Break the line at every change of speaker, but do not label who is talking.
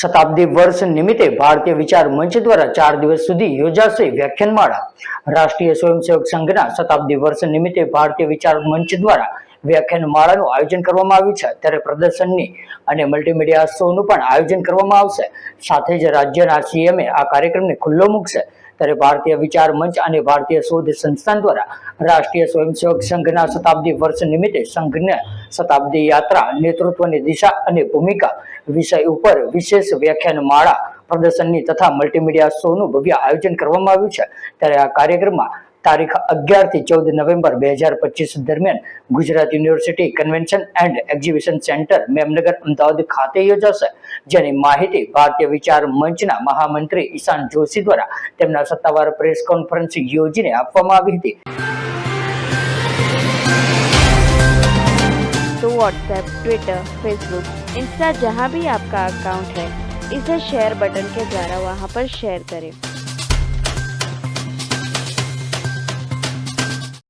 શતાબ્દી વર્ષ નિમિત્તે ભારતીય વિચાર મંચ દ્વારા 4 દિવસ સુધી યોજાશે વ્યાખ્યાનમાળા. રાષ્ટ્રીય સ્વયંસેવક સંઘના શતાબ્દી વર્ષ નિમિત્તે ભારતીય વિચાર મંચ દ્વારા વ્યાખ્યાનમાળાનું આયોજન કરવામાં આવ્યું છે. ત્યારે પ્રદર્શનની અને મલ્ટીમીડિયા શોનું પણ આયોજન કરવામાં આવશે. સાથે જ રાજ્યના સીએમએ આ કાર્યક્રમને ખુલ્લો મૂકશે. ત્યારે ભારતીય વિચાર મંચ અને ભારતીય શોધ સંસ્થાન દ્વારા રાષ્ટ્રીય સ્વયંસેવક સંઘના શતાબ્દી વર્ષ નિમિત્તે સંઘના શતાબ્દી યાત્રા, નેતૃત્વની દિશા અને ભૂમિકા વિષય ઉપર વિશેષ વ્યાખ્યાનમાળા, પ્રદર્શનની તથા મલ્ટીમીડિયા શોનું ભવ્ય આયોજન કરવામાં આવ્યું છે. ત્યારે આ કાર્યક્રમમાં તારીખ 11 થી 14 નવેમ્બર 2025 દરમિયાન Gujarat university convention and exhibition centre, Memnagar, Ahmedabad ખાતે યોજાશે. જેની માહિતી ભારતીય વિચાર મંચના મહામંત્રી ઈશાન જોશી દ્વારા તેમના સત્તાવાર પ્રેસ કોન્ફરન્સ યોજીને આપવામાં આવી હતી.
तो व्हाट्सएप, ट्विटर, फेसबुक, इंस्टा जहाँ भी आपका अकाउंट है, इसे शेयर बटन के द्वारा वहाँ पर शेयर करें.